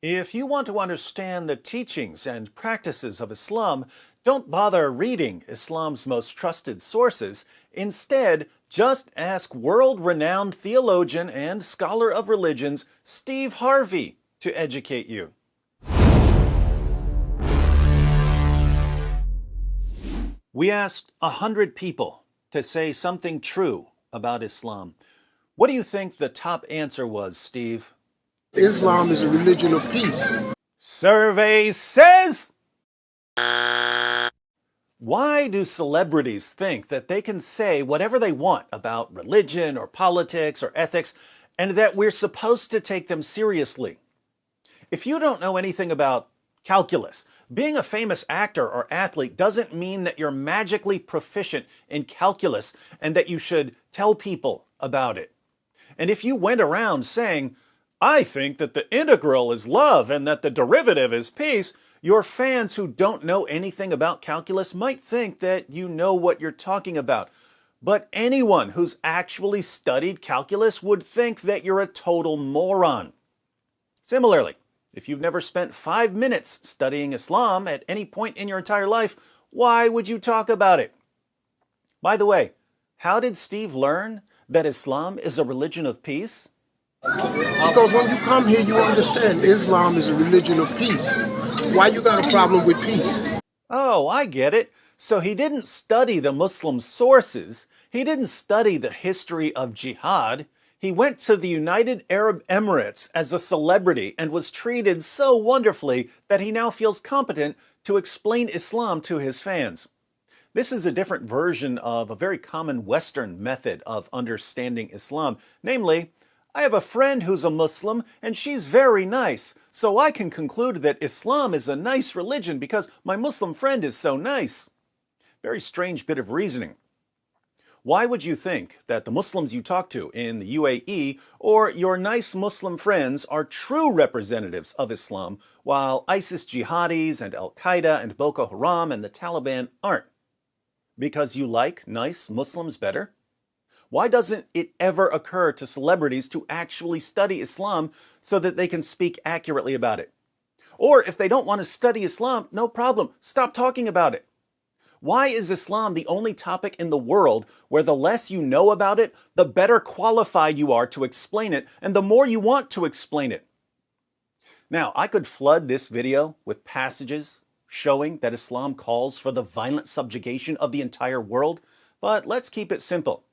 If you want to understand the teachings and practices of Islam, don't bother reading Islam's most trusted sources. Instead, just ask world-renowned theologian and scholar of religions Steve Harvey to educate you. We asked 100 people to say something true about Islam. What do you think the top answer was, Steve? Islam is a religion of peace. Survey says... Why do celebrities think that they can say whatever they want about religion or politics or ethics, and that we're supposed to take them seriously? If you don't know anything about calculus, being a famous actor or athlete doesn't mean that you're magically proficient in calculus and that you should tell people about it. And if you went around saying, "I think that the integral is love and that the derivative is peace," your fans who don't know anything about calculus might think that you know what you're talking about. But anyone who's actually studied calculus would think that you're a total moron. Similarly, if you've never spent 5 minutes studying Islam at any point in your entire life, why would you talk about it? By the way, how did Steve learn that Islam is a religion of peace? Because when you come here, you understand Islam is a religion of peace. Why you got a problem with peace? Oh, I get it. So he didn't study the Muslim sources. He didn't study the history of jihad. He went to the United Arab Emirates as a celebrity and was treated so wonderfully that he now feels competent to explain Islam to his fans. This is a different version of a very common Western method of understanding Islam. Namely, I have a friend who's a Muslim and she's very nice, so I can conclude that Islam is a nice religion because my Muslim friend is so nice. Very strange bit of reasoning. Why would you think that the Muslims you talk to in the UAE or your nice Muslim friends are true representatives of Islam, while ISIS jihadis and Al-Qaeda and Boko Haram and the Taliban aren't? Because you like nice Muslims better? Why doesn't it ever occur to celebrities to actually study Islam so that they can speak accurately about it? Or if they don't want to study Islam, no problem, stop talking about it. Why is Islam the only topic in the world where the less you know about it, the better qualified you are to explain it, and the more you want to explain it? Now, I could flood this video with passages showing that Islam calls for the violent subjugation of the entire world, but let's keep it simple.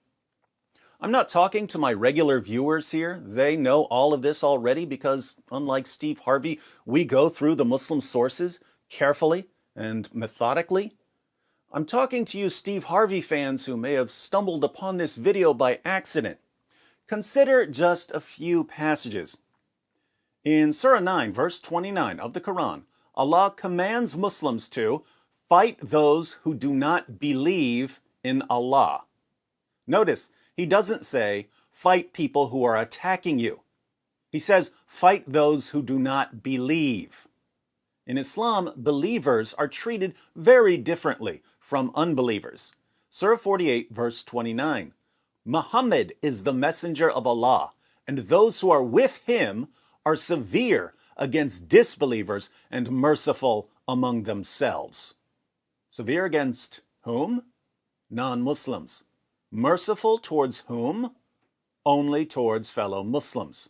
I'm not talking to my regular viewers here. They know all of this already because, unlike Steve Harvey, we go through the Muslim sources carefully and methodically. I'm talking to you Steve Harvey fans who may have stumbled upon this video by accident. Consider just a few passages. In Surah 9, verse 29 of the Quran, Allah commands Muslims to fight those who do not believe in Allah. Notice, he doesn't say, fight people who are attacking you. He says, fight those who do not believe. In Islam, believers are treated very differently from unbelievers. Surah 48, verse 29. Muhammad is the messenger of Allah, and those who are with him are severe against disbelievers and merciful among themselves. Severe against whom? Non-Muslims. Merciful towards whom? Only towards fellow Muslims.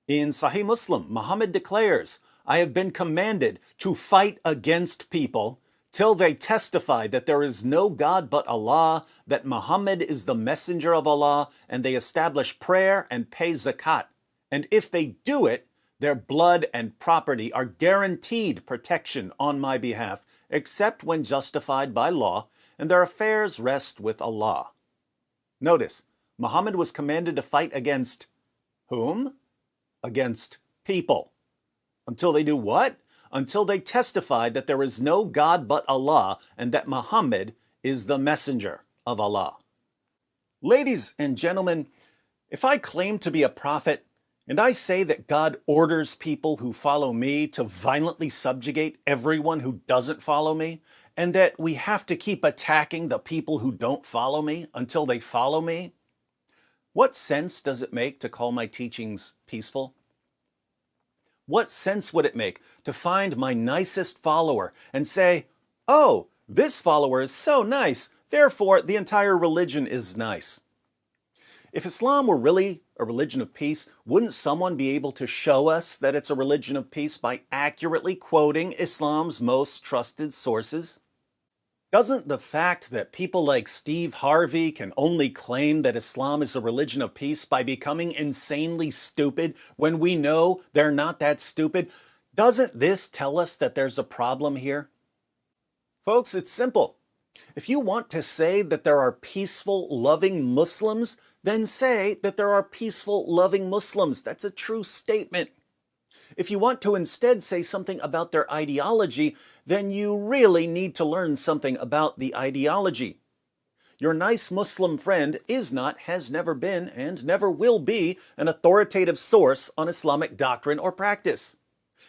In Sahih Muslim, Muhammad declares, I have been commanded to fight against people till they testify that there is no God but Allah, that Muhammad is the messenger of Allah, and they establish prayer and pay zakat. And if they do it, their blood and property are guaranteed protection on my behalf, except when justified by law, and their affairs rest with Allah. Notice, Muhammad was commanded to fight against whom? Against people. Until they do what? Until they testified that there is no God but Allah and that Muhammad is the messenger of Allah. Ladies and gentlemen, if I claim to be a prophet and I say that God orders people who follow me to violently subjugate everyone who doesn't follow me, and that we have to keep attacking the people who don't follow me until they follow me, what sense does it make to call my teachings peaceful? What sense would it make to find my nicest follower and say, oh, this follower is so nice, therefore the entire religion is nice? If Islam were really a religion of peace, wouldn't someone be able to show us that it's a religion of peace by accurately quoting Islam's most trusted sources? Doesn't the fact that people like Steve Harvey can only claim that Islam is a religion of peace by becoming insanely stupid when we know they're not that stupid, doesn't this tell us that there's a problem here? Folks, it's simple. If you want to say that there are peaceful, loving Muslims, then say that there are peaceful, loving Muslims. That's a true statement. If you want to instead say something about their ideology, then you really need to learn something about the ideology. Your nice Muslim friend is not, has never been, and never will be an authoritative source on Islamic doctrine or practice.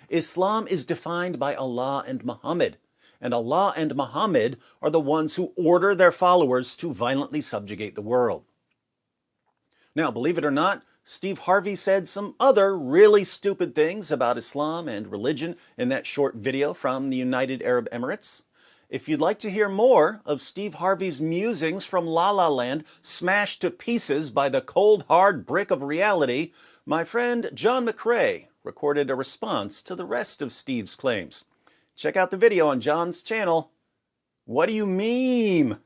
Islam is defined by Allah and Muhammad, and Allah and Muhammad are the ones who order their followers to violently subjugate the world. Now, believe it or not, Steve Harvey said some other really stupid things about Islam and religion in that short video from the United Arab Emirates. If you'd like to hear more of Steve Harvey's musings from La La Land smashed to pieces by the cold hard brick of reality, my friend Jon McCray recorded a response to the rest of Steve's claims. Check out the video on Jon's channel. What do you mean?